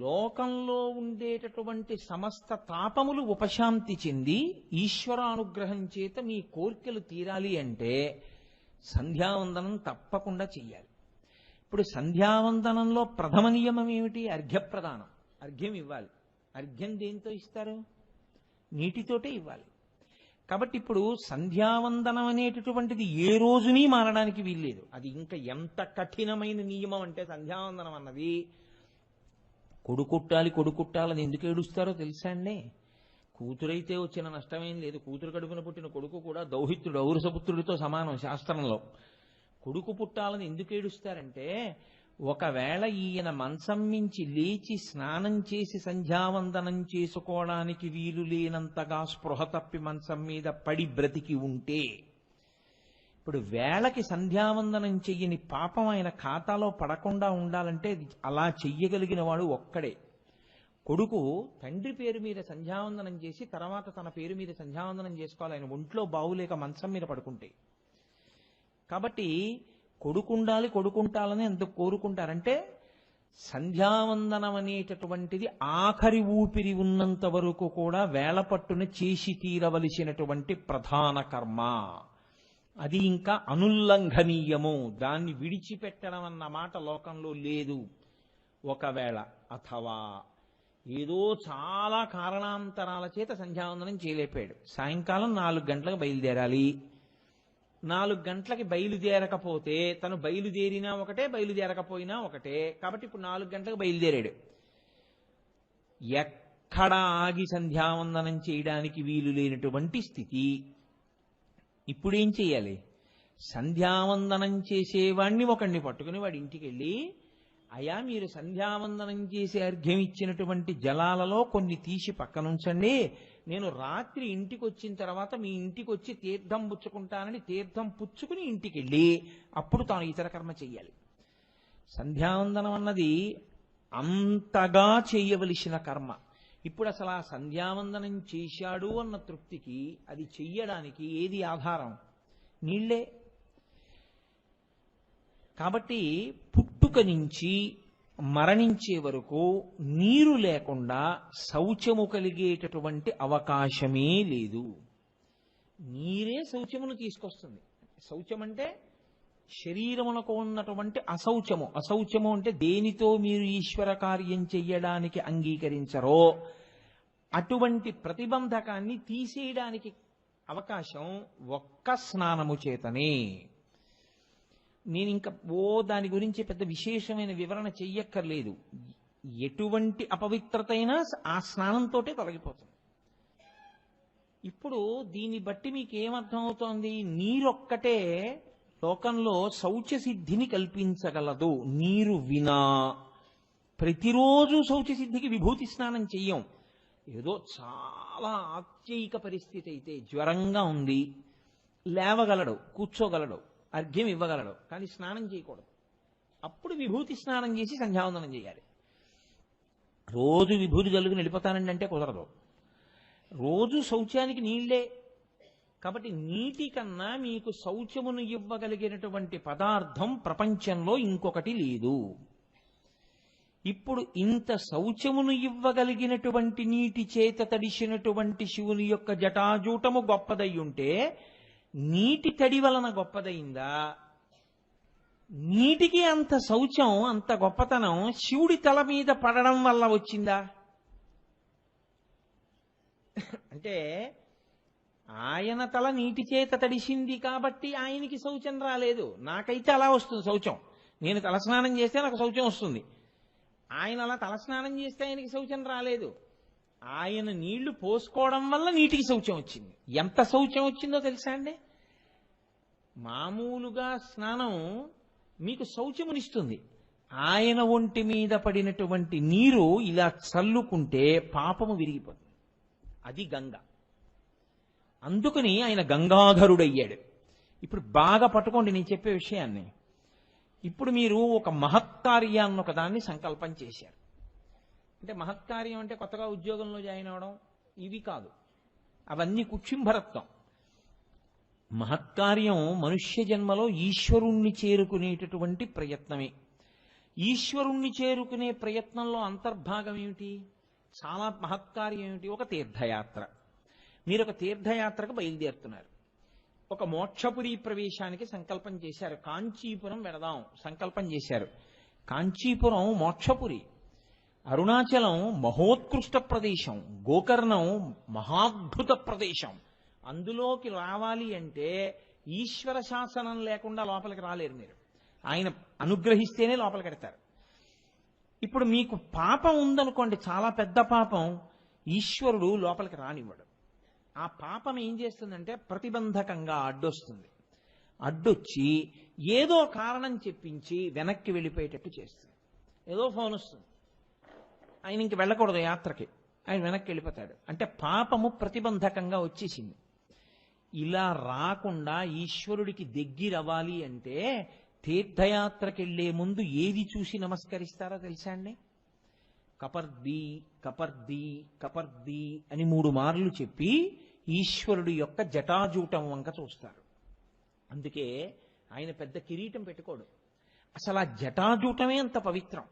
లోకంలో ఉండేటటువంటి సమస్త తాపములు ఉపశాంతి చెంది ఈశ్వరానుగ్రహం చేత మీ కోర్కెలు తీరాలి అంటే సంధ్యావందనం తప్పకుండా చెయ్యాలి. ఇప్పుడు సంధ్యావందనంలో ప్రథమ నియమం ఏమిటి? అర్ఘ్యప్రదానం. అర్ఘ్యం ఇవ్వాలి. అర్ఘ్యం దేంతో ఇస్తారు? నీటితోటే ఇవ్వాలి. కాబట్టి ఇప్పుడు సంధ్యావందనం అనేటటువంటిది ఏ రోజుని మారడానికి వీల్లేదు. అది ఇంకా ఎంత కఠినమైన నియమం అంటే సంధ్యావందనం అన్నది కొడుకుట్టాలని ఎందుకు ఏడుస్తారో తెలుసా అండి? కూతురైతే వచ్చిన నష్టమేం లేదు. కూతురు కడుపున పుట్టిన కొడుకు కూడా దౌహిత్రుడు ఔరసపుత్రుడితో సమానం శాస్త్రంలో. కొడుకు పుట్టాలని ఎందుకు ఏడుస్తారంటే ఒకవేళ ఈయన మంచం మించి లేచి స్నానం చేసి సంధ్యావందనం చేసుకోవడానికి వీలు లేనంతగా స్పృహ తప్పి మంచం మీద పడి బ్రతికి ఉంటే, ఇప్పుడు వేళకి సంధ్యావందనం చెయ్యని పాపం ఆయన ఖాతాలో పడకుండా ఉండాలంటే అలా చెయ్యగలిగిన వాడు ఒక్కడే. కొడుకు తండ్రి పేరు మీద సంధ్యావందనం చేసి తర్వాత తన పేరు మీద సంధ్యావందనం చేసుకోవాలి, ఆయన ఒంట్లో బావులేక మంచం మీద పడుకుంటే. కాబట్టి కొడుకుంటాలని ఎందుకు కోరుకుంటారంటే సంధ్యావందనం అనేటటువంటిది ఆఖరి ఊపిరి ఉన్నంత వరకు కూడా వేళపట్టున చేసి తీరవలసినటువంటి ప్రధాన కర్మ. అది ఇంకా అనుల్లంఘనీయము. దాన్ని విడిచిపెట్టడం అన్న మాట లోకంలో లేదు. ఒకవేళ అథవా ఏదో చాలా కారణాంతరాల చేత సంధ్యావందనం చేయలేపాడు, సాయంకాలం 4 గంటలకు బయలుదేరాలి. 4 గంటలకి బయలుదేరకపోతే తను బయలుదేరినా ఒకటే, బయలుదేరకపోయినా ఒకటే. కాబట్టి ఇప్పుడు 4 గంటలకు బయలుదేరాడు. ఎక్కడ ఆగి సంధ్యావందనం చేయడానికి వీలు లేనటువంటి స్థితి. ఇప్పుడేం చెయ్యాలి? సంధ్యావందనం చేసేవాణ్ణి ఒకడిని పట్టుకుని వాడి ఇంటికి వెళ్ళి, అయా మీరు సంధ్యావందనం చేసి అర్ఘ్యం ఇచ్చినటువంటి జలాలలో కొన్ని తీసి పక్కనుంచండి, నేను రాత్రి ఇంటికి వచ్చిన తర్వాత మీ ఇంటికి వచ్చి తీర్థం పుచ్చుకుంటానని తీర్థం పుచ్చుకుని ఇంటికి వెళ్ళి అప్పుడు తాను ఇతర కర్మ చెయ్యాలి. సంధ్యావందనం అన్నది అంతగా చేయవలసిన కర్మ. ఇప్పుడు అసలు ఆ సంధ్యావందనం చేశాడు అన్న తృప్తికి అది చెయ్యడానికి ఏది ఆధారం? నీళ్లే. కాబట్టి పుట్టుక నుంచి మరణించే వరకు నీరు లేకుండా శౌచము కలిగేటటువంటి అవకాశమే లేదు. నీరే శౌచమును తీసుకొస్తుంది. శౌచం అంటే శరీరమునకు ఉన్నటువంటి అశౌచము. అశౌచము అంటే దేనితో మీరు ఈశ్వర కార్యం చెయ్యడానికి అంగీకరించరో అటువంటి ప్రతిబంధకాన్ని తీసేయడానికి అవకాశం ఒక్క స్నానము చేతనే. నేను ఇంకా దాని గురించి పెద్ద విశేషమైన వివరణ చెయ్యక్కర్లేదు. ఎటువంటి అపవిత్రత అయినా ఆ స్నానంతోటే తొలగిపోతుంది. ఇప్పుడు దీన్ని బట్టి మీకు ఏమర్థం అవుతోంది? నీరొక్కటే లోకంలో శౌచ సిద్ధిని కల్పించగలదు. నీరు వినా ప్రతిరోజు శౌచ సిద్ధికి విభూతి స్నానం చెయ్యం. ఏదో చాలా ఆత్యయిక పరిస్థితి అయితే, జ్వరంగా ఉంది, లేవగలడు, కూర్చోగలడు, అర్ఘ్యం ఇవ్వగలడు, కానీ స్నానం చేయకూడదు. అప్పుడు విభూతి స్నానం చేసి సంధ్యావందనం చేయాలి. రోజు విభూతి జల్లుకుని వెళ్ళిపోతానండి అంటే కుదరదు. రోజు శౌచానికి నీళ్లే. కాబట్టి నీటి కన్నా మీకు శౌచమును ఇవ్వగలిగినటువంటి పదార్థం ప్రపంచంలో ఇంకొకటి లేదు. ఇప్పుడు ఇంత శౌచమును ఇవ్వగలిగినటువంటి నీటి చేత తడిసినటువంటి శివుని యొక్క జటాజూటము గొప్పదై ఉంటే నీటి తడి వలన గొప్పదయిందా? నీటికి అంత శౌచం, అంత గొప్పతనం శివుడి తల మీద పడడం వల్ల వచ్చిందా? అంటే ఆయన తల నీటి చేత తడిసింది కాబట్టి ఆయనకి శౌచం రాలేదు. నాకైతే అలా వస్తుంది శౌచం. నేను తలస్నానం చేస్తే నాకు శౌచం వస్తుంది. ఆయన అలా తలస్నానం చేస్తే ఆయనకి శౌచం రాలేదు. ఆయన నీళ్లు పోసుకోవడం వల్ల నీటికి శౌచం వచ్చింది. ఎంత శౌచం వచ్చిందో తెలుసా అండి? మామూలుగా స్నానం మీకు శౌచమునిస్తుంది. ఆయన ఒంటి మీద పడినటువంటి నీరు ఇలా చల్లుకుంటే పాపము విరిగిపోతుంది. అది గంగ. అందుకని ఆయన గంగాధరుడయ్యాడు. ఇప్పుడు బాగా పట్టుకోండి నేను చెప్పే విషయాన్ని. ఇప్పుడు మీరు ఒక మహత్కార్యాన్ని ఒకదాన్ని సంకల్పం చేశారు. అంటే మహత్కార్యం అంటే కొత్తగా ఉద్యోగంలో జాయిన్ అవడం ఇవి కాదు, అవన్నీ కుక్షింభరత్వం. మహత్కార్యం మనుష్య జన్మలో ఈశ్వరుణ్ణి చేరుకునేటటువంటి ప్రయత్నమే. ఈశ్వరుణ్ణి చేరుకునే ప్రయత్నంలో అంతర్భాగం ఏమిటి? చాలా మహత్కార్యం ఏమిటి? ఒక తీర్థయాత్ర. మీరు ఒక తీర్థయాత్రకు బయలుదేరుతున్నారు. ఒక మోక్షపురి ప్రవేశానికి సంకల్పం చేశారు. కాంచీపురం వెడదాం సంకల్పం చేశారు. కాంచీపురం మోక్షపురి, అరుణాచలం మహోత్కృష్ట ప్రదేశం, గోకర్ణం మహాద్భుత ప్రదేశం. అందులోకి రావాలి అంటే ఈశ్వర శాసనం లేకుండా లోపలికి రాలేరు మీరు. ఆయన అనుగ్రహిస్తేనే లోపలికి వెడతారు. ఇప్పుడు మీకు పాపం ఉందనుకోండి, చాలా పెద్ద పాపం, ఈశ్వరుడు లోపలికి రానివ్వడు. ఆ పాపం ఏం చేస్తుందంటే ప్రతిబంధకంగా అడ్డొస్తుంది. అడ్డొచ్చి ఏదో కారణం చెప్పించి వెనక్కి వెళ్ళిపోయేటట్టు చేస్తుంది. ఏదో ఫోన్ వస్తుంది, ఆయన ఇంక వెళ్ళకూడదు యాత్రకి, ఆయన వెనక్కి వెళ్ళిపోతాడు. అంటే పాపము ప్రతిబంధకంగా వచ్చేసింది. ఇలా రాకుండా ఈశ్వరుడికి దగ్గరవ్వాలి అంటే తీర్థయాత్రకి వెళ్లే ముందు ఏది చూసి నమస్కరిస్తారో తెలుసా అండి? కపర్ది కపర్ది కపర్ది అని 3 మార్లు చెప్పి ఈశ్వరుడి యొక్క జటాజూటం వంక చూస్తారు. అందుకే ఆయన పెద్ద కిరీటం పెట్టుకోడు. అసలు ఆ జటాజూటమే అంత పవిత్రం.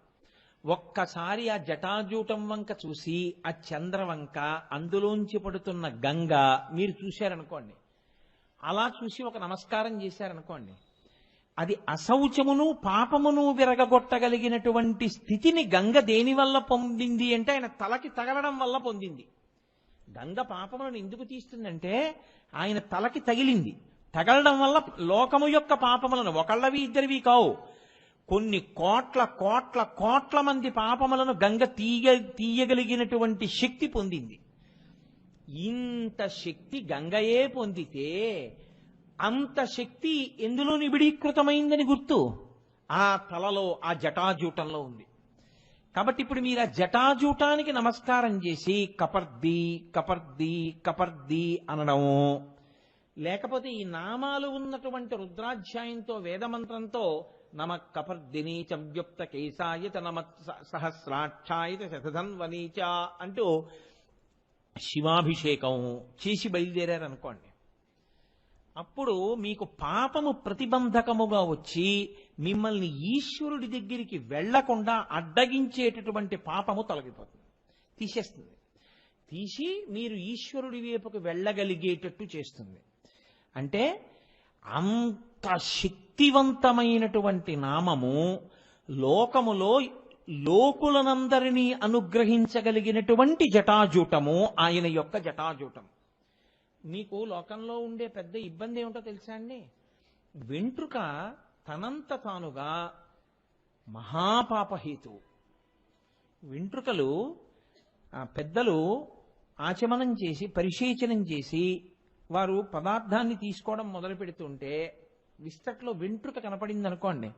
ఒక్కసారి ఆ జటాజూటం వంక చూసి ఆ చంద్రవంక, అందులోంచి పడుతున్న గంగ మీరు చూశారనుకోండి, అలా చూసి ఒక నమస్కారం చేశారనుకోండి, అది అశౌచమును పాపమును విరగగొట్టగలిగినటువంటి స్థితిని గంగ దేని వల్ల పొందింది అంటే ఆయన తలకి తగలడం వల్ల పొందింది. గంగ పాపములను ఎందుకు తీస్తుందంటే ఆయన తలకి తగిలింది. తగలడం వల్ల లోకము యొక్క పాపములను, ఒకళ్ళవి ఇద్దరివి కావు, కొన్ని కోట్ల కోట్ల కోట్ల మంది పాపములను గంగ తీయగలిగినటువంటి శక్తి పొందింది. ఇంత శక్తి గంగయే పొందితే అంత శక్తి ఎందులో నిబిడీకృతమైందని గుర్తు? ఆ తలలో, ఆ జటాజూటంలో ఉంది. కాబట్టి ఇప్పుడు మీరు ఆ జటాజూటానికి నమస్కారం చేసి కపర్ది కపర్ది కపర్ది అనడము, లేకపోతే ఈ నామాలు ఉన్నటువంటి రుద్రాధ్యాయంతో వేదమంత్రంతో నమ కపర్దిని చవ్యుక్త కేశాయత నమ సహస్రాక్షాయత శతధన్వనీచ అంటూ శివాభిషేకం చేసి బయలుదేరారనుకోండి, అప్పుడు మీకు పాపము ప్రతిబంధకముగా వచ్చి మిమ్మల్ని ఈశ్వరుడి దగ్గరికి వెళ్లకుండా అడ్డగించేటటువంటి పాపము తొలగిపోతుంది, తీసేస్తుంది. తీసి మీరు ఈశ్వరుడి వైపుకు వెళ్ళగలిగేటట్టు చేస్తుంది. అంటే అంత శక్తివంతమైనటువంటి నామము, లోకములో లోకులనందరినీ అనుగ్రహించగలిగినటువంటి జటాజూటము ఆయన యొక్క జటాజూటం. మీకు లోకంలో ఉండే పెద్ద ఇబ్బంది ఏమిటో తెలుసా అండి? వెంట్రుక తనంత తానుగా మహాపాపహేతువు. వెంట్రుకలు పెద్దలు ఆచమనం చేసి పరిశేచనం చేసి వారు పదార్థాన్ని తీసుకోవడం మొదలు పెడుతుంటే విస్తట్లో వెంట్రుక కనపడింది అనుకోండి,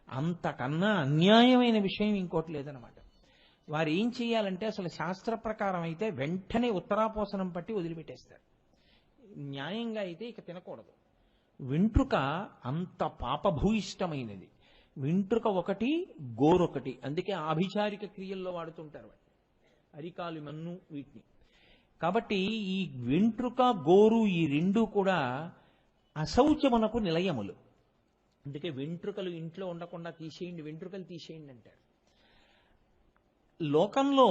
అంతకన్నా అన్యాయమైన విషయం ఇంకోటి లేదనమాట. వారు ఏం చేయాలంటే అసలు శాస్త్ర ప్రకారం అయితే వెంటనే ఉత్తరాపోసనం పట్టి వదిలిపెట్టేస్తారు. న్యాయంగా అయితే ఇక తినకూడదు. వెంట్రుక అంత పాపభూయిష్టమైనది. వెంట్రుక ఒకటి, గోరొకటి. అందుకే ఆభిచారిక క్రియల్లో వాడుతుంటారు వాటిని, అరికాలు మన్ను వీటిని. కాబట్టి ఈ వెంట్రుక గోరు ఈ రెండు కూడా అశౌచమునకు నిలయములు. అందుకే వెంట్రుకలు ఇంట్లో ఉండకుండా తీసేయండి, వెంట్రుకలు తీసేయండి అంటారు. లోకంలో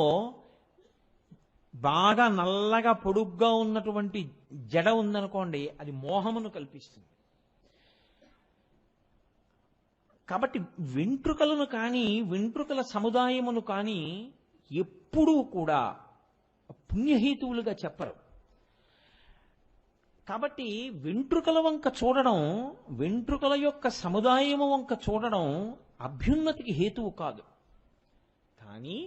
బాగా నల్లగా పొడుగ్గా ఉన్నటువంటి జడ ఉందనుకోండి, అది మోహమును కల్పిస్తుంది. కాబట్టి వెంట్రుకలను కానీ వెంట్రుకల సముదాయమును కానీ ఎప్పుడూ కూడా పుణ్యహేతువులుగా చెప్పరు. కాబట్టి వెంట్రుకల వంక చూడడం, వెంట్రుకల యొక్క సముదాయము వంక చూడడం అభ్యున్నతికి హేతువు కాదు. కానీ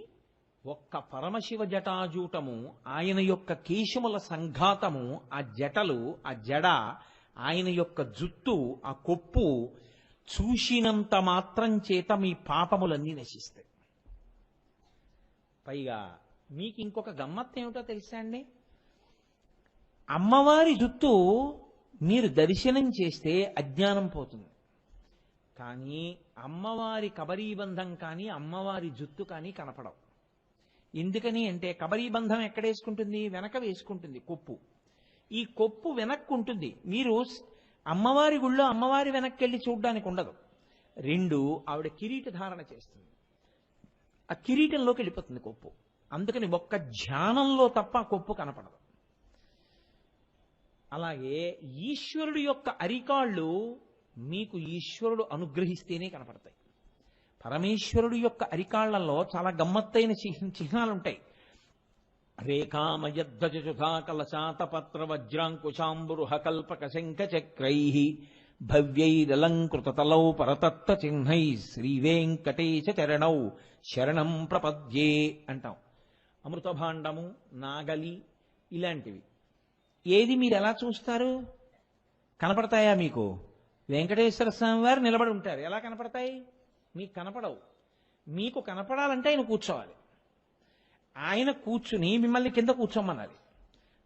ఒక్క పరమశివ జటాజూటము, ఆయన యొక్క కేశముల సంఘాతము, ఆ జటలు, ఆ జడ, ఆయన యొక్క జుత్తు, ఆ కొప్పు చూసినంత మాత్రం చేత మీ పాపములన్నీ నశిస్తాయి. పైగా మీకు ఇంకొక గమ్మత్తు ఏమిటో తెలుసా అండి? అమ్మవారి జుత్తు మీరు దర్శనం చేస్తే అజ్ఞానం పోతుంది. కానీ అమ్మవారి కబరీబంధం కానీ అమ్మవారి జుత్తు కానీ కనపడవు. ఎందుకని అంటే కబరీబంధం ఎక్కడేసుకుంటుంది? వెనక వేసుకుంటుంది కొప్పు. ఈ కొప్పు వెనక్కు ఉంటుంది. మీరు అమ్మవారి గుళ్ళో అమ్మవారి వెనక్కి వెళ్ళి చూడడానికి ఉండదు. 2 ఆవిడ కిరీట ధారణ చేస్తుంది. ఆ కిరీటంలోకి వెళ్ళిపోతుంది కొప్పు. అందుకని ఒక్క ధ్యానంలో తప్ప ఆ కొప్పు కనపడదు. అలాగే ఈశ్వరుడు యొక్క అరికాళ్ళు మీకు ఈశ్వరుడు అనుగ్రహిస్తేనే కనపడతాయి. పరమేశ్వరుడు యొక్క అరికాళ్లలో చాలా గమ్మత్తైన చిహ్నాలుంటాయి. రేఖామయధ్వజుధా కలశాతపత్ర వజ్రాంకుశాంబురుహ కల్పక శంఖ చక్రై భవ్యైరలంకృతతలౌ పరతత్వ చిహ్నై శ్రీవేంకటేశ చరణౌ శరణం ప్రపద్యే అంటాం. అమృతభాండము, నాగలి ఇలాంటివి. ఏది మీరు ఎలా చూస్తారు? కనపడతాయా మీకు? వెంకటేశ్వర స్వామి వారు నిలబడి ఉంటారు, ఎలా కనపడతాయి? మీకు కనపడవు. మీకు కనపడాలంటే ఆయన కూర్చోవాలి. ఆయన కూర్చుని మిమ్మల్ని కింద కూర్చోమనాలి.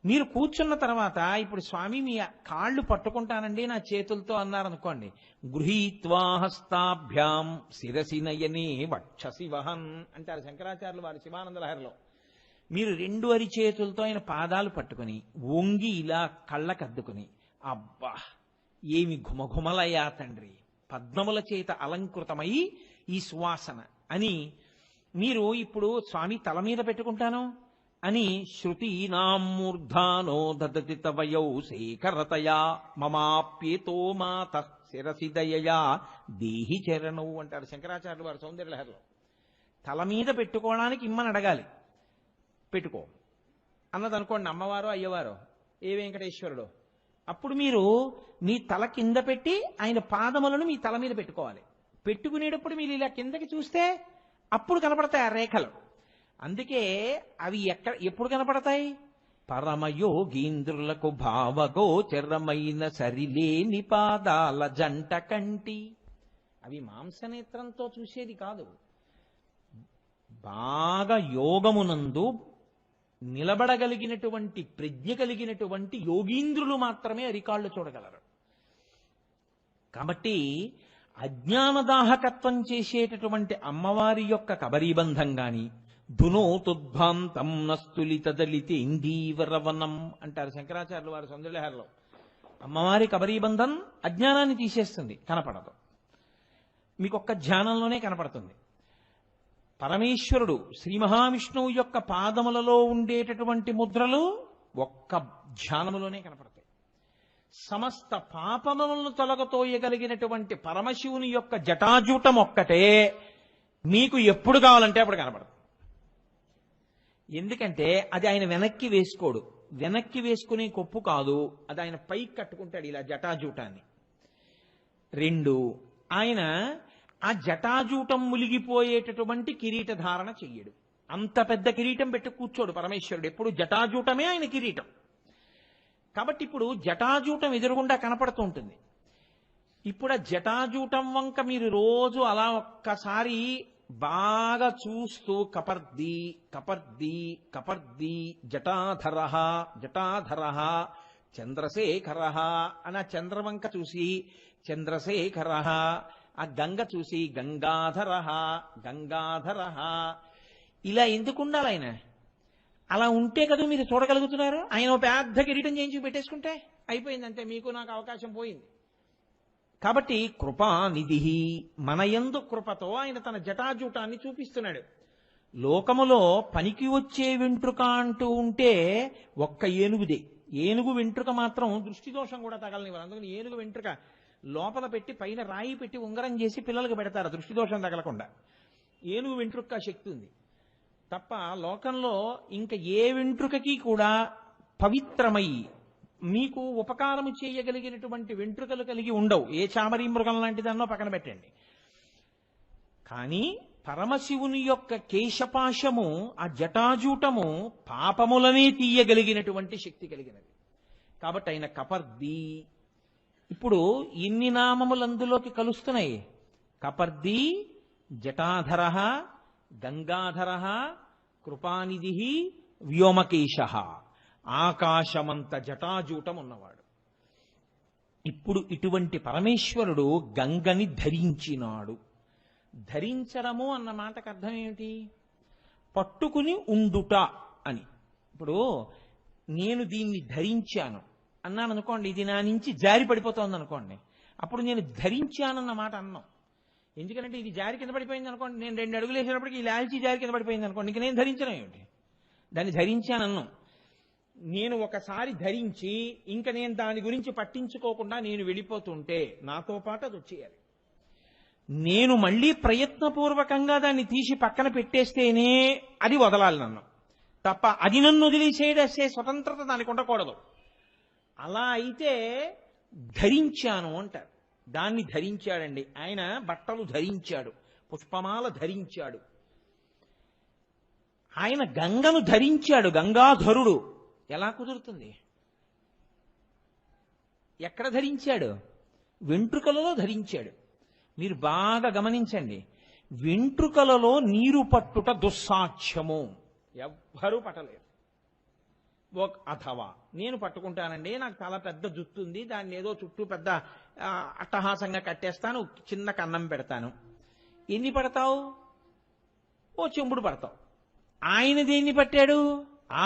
మీరు కూర్చున్న తర్వాత ఇప్పుడు స్వామి మీ కాళ్ళు పట్టుకుంటానండి నా చేతులతో అన్నారనుకోండి, గృహీత్వా హస్తాభ్యాం శిరసి నయనే వక్షసి వహన్ అంటారు శంకరాచార్యులు వారి శివానంద లహరిలో. మీరు రెండు అరిచేతులతో ఆయన పాదాలు పట్టుకుని వంగి ఇలా కళ్ళకద్దుకుని, అబ్బా ఏమి ఘుమఘుమలయ్యా తండ్రి, పద్మముల చేత అలంకృతమై ఈ సువాసన అని మీరు ఇప్పుడు స్వామి తల మీద పెట్టుకుంటాను అని శృతీనామూర్ధానో దదతి తవయౌ శేఖరతయా మమాప్యేతో మాత శిరసిదయయా దేహి చరణౌ అంటారు శంకరాచార్యులు వారు సౌందర్యలహరిలో. తల మీద పెట్టుకోవడానికి ఇమ్మని అడగాలి. పెట్టుకో అన్నదనుకోండి అమ్మవారో అయ్యవారో ఏ వెంకటేశ్వరుడో, అప్పుడు మీరు మీ తల కింద పెట్టి ఆయన పాదములను మీ తల మీద పెట్టుకోవాలి. పెట్టుకునేటప్పుడు మీరు ఇలా కిందకి చూస్తే అప్పుడు కనపడతాయి ఆ రేఖలు. అందుకే అవి ఎప్పుడు కనపడతాయి? పరమయోగీంద్రులకు భావగోచరమైన సరిలేని పాదాల జంట కంటి. అవి మాంసనేత్రంతో చూసేది కాదు. బాగా యోగమునందు నిలబడగలిగినటువంటి ప్రజ్ఞ కలిగినటువంటి యోగీంద్రులు మాత్రమే అరికాళ్ళు చూడగలరు. కాబట్టి అజ్ఞానదాహకత్వం చేసేటటువంటి అమ్మవారి యొక్క కబరీబంధం గాని ధునోతుద్భాంతం నస్తులితదలితి ఇందీవరవనం అంటారు శంకరాచార్యులు వారి సౌందర్యలహరిలో. అమ్మవారి కబరీబంధం అజ్ఞానాన్ని తీసేస్తుంది, కనపడదు. మీకు ఒక్క ధ్యానంలోనే కనపడుతుంది. పరమేశ్వరుడు శ్రీ మహావిష్ణువు యొక్క పాదములలో ఉండేటటువంటి ముద్రలు ఒక్క ధ్యానములోనే కనపడతాయి. సమస్త పాపములను తొలగతోయగలిగినటువంటి పరమశివుని యొక్క జటాజూటం ఒక్కటే మీకు ఎప్పుడు కావాలంటే అప్పుడు కనపడదు. ఎందుకంటే అది ఆయన వెనక్కి వేసుకోడు, వెనక్కి వేసుకునే కొప్పు కాదు, అది ఆయన పైకి కట్టుకుంటాడు ఇలా జటాజూటాన్ని. రెండు, ఆయన ఆ జటాజూటం ములిగిపోయేటటువంటి కిరీట ధారణ చెయ్యడు. అంత పెద్ద కిరీటం పెట్టి కూర్చోడు పరమేశ్వరుడు, ఎప్పుడు జటాజూటమే ఆయన కిరీటం. కాబట్టి ఇప్పుడు జటాజూటం ఎదురుగుండా కనపడుతూ ఉంటుంది. ఇప్పుడు ఆ జటాజూటం వంక మీరు రోజు అలా ఒక్కసారి బాగా చూస్తూ కపర్ది కపర్ది కపర్ది జటాధర జటాధర చంద్రశేఖర అని ఆ చంద్రవంక చూసి చంద్రశేఖర, ఆ గంగ చూసి గంగాధర గంగాధర, ఇలా ఎందుకు ఉండాలి ఆయన? అలా ఉంటే కదా మీరు చూడగలుగుతున్నారు. ఆయన పెద్ద కిరీటం చేయించి పెట్టేసుకుంటే అయిపోయిందంటే మీకు నాకు అవకాశం పోయింది. కాబట్టి కృపానిధి మనయందు కృపతో ఆయన తన జటాజూటాన్ని చూపిస్తున్నాడు. లోకములో పనికి వచ్చే వెంట్రుక అంటూ ఉంటే ఒక్క ఏనుగుదే. ఏనుగు వెంట్రుక మాత్రం దృష్టి దోషం కూడా తగలనివ్వరు. అందుకని ఏనుగు వెంట్రుక లోపల పెట్టి పైన రాయి పెట్టి ఉంగరం చేసి పిల్లలకు పెడతారు దృష్టి దోషం తగలకుండా. ఏనుగు వెంట్రుక శక్తి ఉంది తప్ప లోకంలో ఇంకా ఏ వెంట్రుకకి కూడా పవిత్రమై మీకు ఉపకారము చేయగలిగినటువంటి వెంట్రుకలు కలిగి ఉండవు. ఏ చామరీ మృగం లాంటిదన్నో పక్కన పెట్టండి. కానీ పరమశివుని యొక్క కేశపాశము, ఆ జటాజూటము పాపములనే తీయగలిగినటువంటి శక్తి కలిగినది. కాబట్టి ఆయన కపర్ది. ఇప్పుడు ఇన్ని నామములు అందులోకి కలుస్తున్నాయి. కపర్ది, జటాధర, గంగాధర, కృపానిధి, వ్యోమకేశ, ఆకాశమంత జటాజూటం ఉన్నవాడు. ఇప్పుడు ఇటువంటి పరమేశ్వరుడు గంగని ధరించినాడు. ధరించడము అన్న మాటకు అర్థం ఏమిటి? పట్టుకుని ఉండుట అని. ఇప్పుడు నేను దీన్ని ధరించాను అన్నాను అనుకోండి, ఇది నా నుంచి జారి పడిపోతోంది అనుకోండి, అప్పుడు నేను ధరించానన్న మాట అన్నాం. ఎందుకంటే ఇది జారి కింద పడిపోయింది అనుకోండి, నేను 2 అడుగులు వేసేటప్పటికి ఈ లాల్చీ జారి కింద పడిపోయింది అనుకోండి, ఇంక నేను ధరించను ఏమిటి? దాన్ని ధరించానన్ను. నేను ఒకసారి ధరించి ఇంక నేను దాని గురించి పట్టించుకోకుండా నేను వెళ్ళిపోతుంటే నాతో పాటు అది వచ్చేయాలి. నేను మళ్ళీ ప్రయత్నపూర్వకంగా దాన్ని తీసి పక్కన పెట్టేస్తేనే అది వదలాలి నన్ను, తప్ప అది నన్ను వదిలేసేసే స్వతంత్రత దానికి ఉండకూడదు. అలా అయితే ధరించాను అంటారు. దాన్ని ధరించాడండి ఆయన. బట్టలు ధరించాడు, పుష్పమాల ధరించాడు. ఆయన గంగను ధరించాడు, గంగాధరుడు. ఎలా కుదురుతుంది? ఎక్కడ ధరించాడు? వెంట్రుకలలో ధరించాడు. మీరు బాగా గమనించండి, వెంట్రుకలలో నీరు పట్టుట దుస్సాధ్యము, ఎవ్వరూ పట్టలేరు. అథవా నేను పట్టుకుంటానండి, నాకు చాలా పెద్ద జుట్టు ఉంది, దాన్ని ఏదో చుట్టూ పెద్ద అట్టహాసంగా కట్టేస్తాను, చిన్న కన్నం పెడతాను. ఎన్ని పడతావు? ఓ చెంబుడు పడతావు. ఆయన దేన్ని పట్టాడు?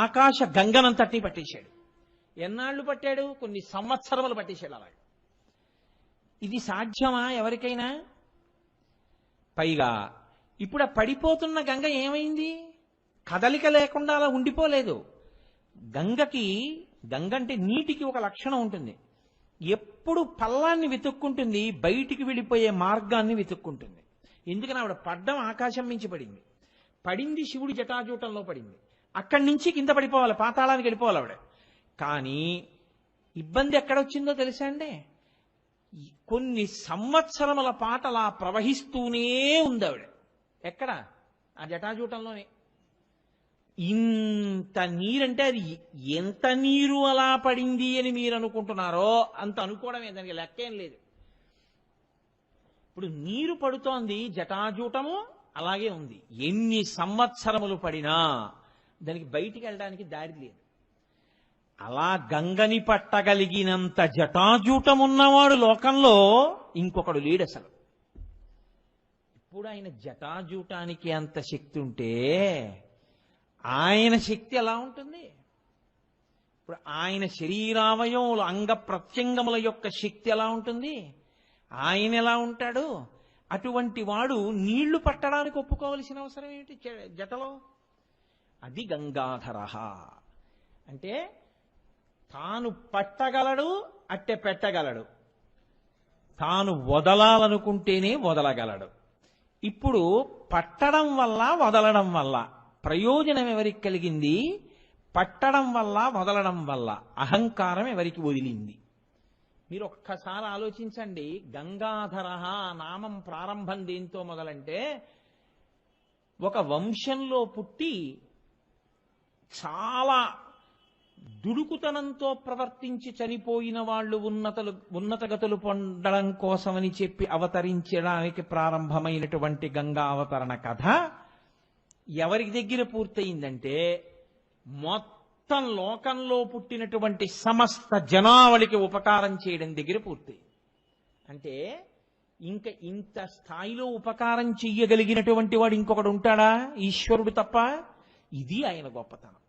ఆకాశ గంగనంతటినీ పట్టేశాడు. ఎన్నాళ్ళు పట్టాడు? కొన్ని సంవత్సరములు పట్టేశాడు. అలాగే ఇది సాధ్యమా ఎవరికైనా? పైగా ఇప్పుడు ఆ పడిపోతున్న గంగ ఏమైంది? కదలిక లేకుండా అలా ఉండిపోలేదు. గంగకి, గంగ అంటే నీటికి ఒక లక్షణం ఉంటుంది, ఎప్పుడు పల్లాన్ని వెతుక్కుంటుంది, బయటికి వెళ్ళిపోయే మార్గాన్ని వెతుక్కుంటుంది. ఎందుకని ఆవిడ పడ్డం ఆకాశం మించి పడింది, పడింది శివుడి జటాజూటంలో పడింది, అక్కడి నుంచి కింద పడిపోవాలి, పాతాళానికి వెళ్ళిపోవాలి ఆవిడ. కానీ ఇబ్బంది ఎక్కడొచ్చిందో తెలుసా అండి? కొన్ని సంవత్సరముల పాటు అలా ప్రవహిస్తూనే ఉంది ఆవిడ. ఎక్కడ? ఆ జటాజూటంలోనే. ఇంత నీరంటే అది ఎంత నీరు అలా పడింది అని మీరు అనుకుంటున్నారో అంత అనుకోవడమే, దానికి లెక్కేం లేదు. ఇప్పుడు నీరు పడుతోంది, జటాజూటము అలాగే ఉంది. ఎన్ని సంవత్సరములు పడినా దానికి బయటికి వెళ్ళడానికి దారి లేదు. అలా గంగని పట్టగలిగినంత జటాజూటం ఉన్నవాడు లోకంలో ఇంకొకడు లేడు అసలు. ఇప్పుడు ఆయన జటాజూటానికి అంత శక్తి ఉంటే ఆయన శక్తి ఎలా ఉంటుంది? ఇప్పుడు ఆయన శరీరావయముల అంగ ప్రత్యంగముల యొక్క శక్తి ఎలా ఉంటుంది? ఆయన ఎలా ఉంటాడు? అటువంటి వాడు నీళ్లు పట్టడానికి ఒప్పుకోవలసిన అవసరం ఏమిటి జటలో? అది గంగాధర అంటే తాను పట్టగలడు, అట్టె పెట్టగలడు, తాను వదలాలనుకుంటేనే వదలగలడు. ఇప్పుడు పట్టడం వల్ల వదలడం వల్ల ప్రయోజనం ఎవరికి కలిగింది? పట్టడం వల్ల వదలడం వల్ల అహంకారం ఎవరికి వదిలింది? మీరు ఒక్కసారి ఆలోచించండి. గంగాధర నామం ప్రారంభం దేంతో మొదలంటే, ఒక వంశంలో పుట్టి చాలా దుడుకుతనంతో ప్రవర్తించి చనిపోయిన వాళ్ళు ఉన్నతగతులు పొందడం కోసమని చెప్పి అవతరించడానికి ప్రారంభమైనటువంటి గంగా అవతరణ కథ ఎవరికి దగ్గర పూర్తయిందంటే, మొత్తం లోకంలో పుట్టినటువంటి సమస్త జనావళికి ఉపకారం చేయడం దగ్గర పూర్తయింది. అంటే ఇంకా ఇంత స్థాయిలో ఉపకారం చెయ్యగలిగినటువంటి వాడు ఇంకొకడు ఉంటాడా? ఈశ్వరుడు తప్ప. ఇది ఆయన గొప్పతనం.